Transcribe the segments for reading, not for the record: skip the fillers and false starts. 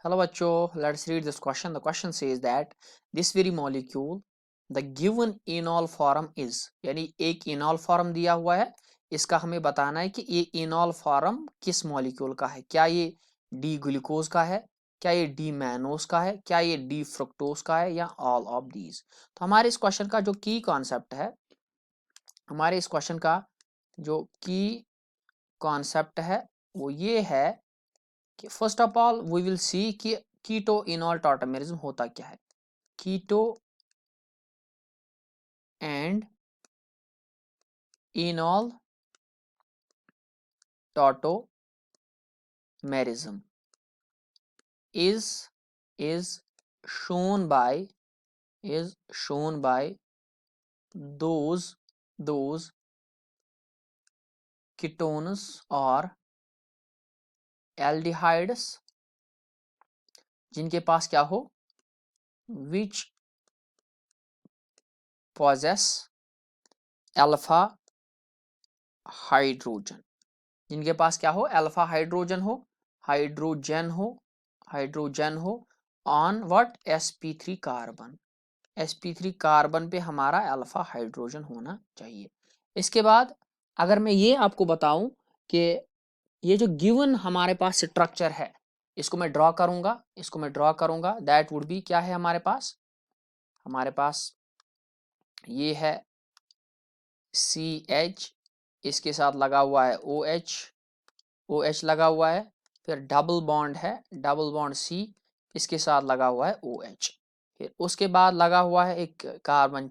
Hello बच्चों, let's read this question. The question says that this very molecule, the given enol form is, यानी एक enol form दिया हुआ है, इसका हमें बताना है कि ये enol form किस molecule का है. क्या ये D ग्लूकोज का है, क्या ये D मैनोस का है, क्या ये D फ्रुक्टोज का है, या all of these. तो हमारे इस क्वेश्चन का जो की कॉन्सेप्ट है, हमारे इस क्वेश्चन का जो की कॉन्सेप्ट है वो ये है कि first of all we will see कि कीटो इनॉल टॉटमेरिज्म होता क्या है. Keto and enol tautomerism is shown by those ketones or aldehydes जिनके पास क्या हो, which possess अल्फा हाइड्रोजन, जिनके पास क्या हो, अल्फा हाइड्रोजन हो on what sp3 carbon. sp3 carbon पे हमारा अल्फा हाइड्रोजन होना चाहिए. इसके बाद अगर मैं ये आपको बताऊं कि ये जो गिवन हमारे पास स्ट्रक्चर है, इसको मैं ड्रॉ करूंगा, दैट वुड बी क्या है हमारे पास ये है CH, इसके साथ लगा हुआ है OH लगा हुआ है, फिर डबल बॉन्ड C, इसके साथ लगा हुआ है OH, फिर उसके बाद लगा हुआ है एक कार्बन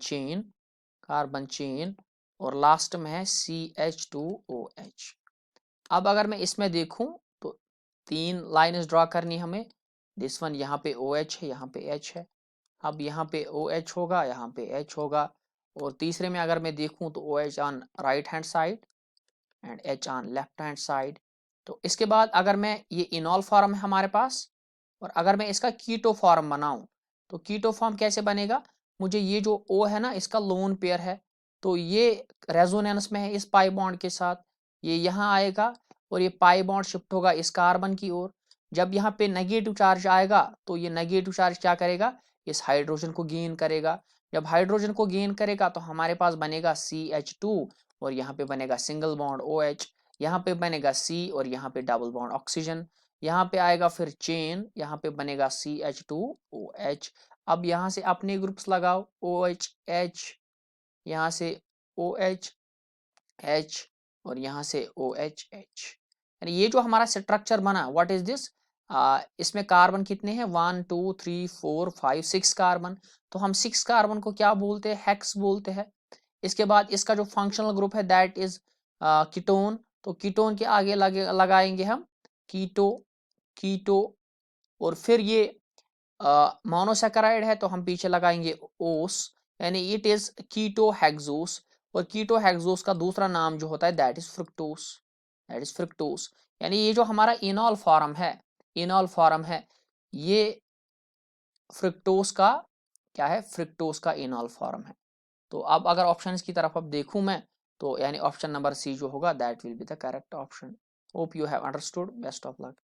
चेन और लास्ट में है CH2OH. अब अगर मैं इसमें देखूं तो 3 लाइन्स ड्रॉ करनी हमें. दिस वन यहाँ पे OH है, यहाँ पे H है. अब यहाँ पे OH होगा, यहाँ पे H होगा, और तीसरे में अगर मैं देखूं तो OH on right hand side and H on left hand side. तो इसके बाद अगर मैं ये इनॉल फॉर्म है हमारे पास, और अगर मैं इसका कीटो फॉर्म बनाऊं तो कीटो फॉर्म कैसे बनेगा, मुझे ये जो O है ना, इसका लोन पेयर है, तो ये रेजोनेंस में है इस पाई बॉन्ड के साथ, ये यहाँ आएगा और ये पाई बॉन्ड शिफ्ट होगा इस कार्बन की ओर. जब यहाँ पे नेगेटिव चार्ज आएगा तो ये नेगेटिव चार्ज क्या करेगा, इस हाइड्रोजन को गेन करेगा. जब हाइड्रोजन को गेन करेगा तो हमारे पास बनेगा CH2 और यहाँ पे बनेगा सिंगल बॉन्ड OH, यहाँ पे बनेगा C और यहाँ पे डबल बॉन्ड ऑक्सीजन, यहाँ पे आएगा फिर चेन, यहाँ पे बनेगा CH2OH. अब यहाँ से अपने ग्रुप्स लगाओ, OH H, यहाँ से OH H और यहाँ से OH H. यानी ये जो हमारा स्ट्रक्चर बना, व्हाट इज दिस, इसमें कार्बन कितने हैं, 1 2 3 4 5 6 कार्बन. तो हम 6 कार्बन को क्या बोलते हैं, हेक्स बोलते हैं. इसके बाद इसका जो फंक्शनल ग्रुप है दैट इज कीटोन. तो कीटोन के आगे लगाएंगे हम कीटो और फिर ये मोनोसैकेराइड है तो हम पीछे लगाएंगे ओस, यानी इट इज कीटोहेक्सोस. और कीटोहेक्सोस का दूसरा नाम जो होता है दैट इज फ्रुक्टोस. यानी ये जो हमारा इनॉल फॉर्म है ये फ्रुक्टोस का क्या है, फ्रुक्टोस का इनॉल फॉर्म है. तो अब अगर ऑप्शंस की तरफ अब देखूं मैं, तो यानी ऑप्शन नंबर C जो होगा that will be the correct option. Hope you have understood. Best of luck.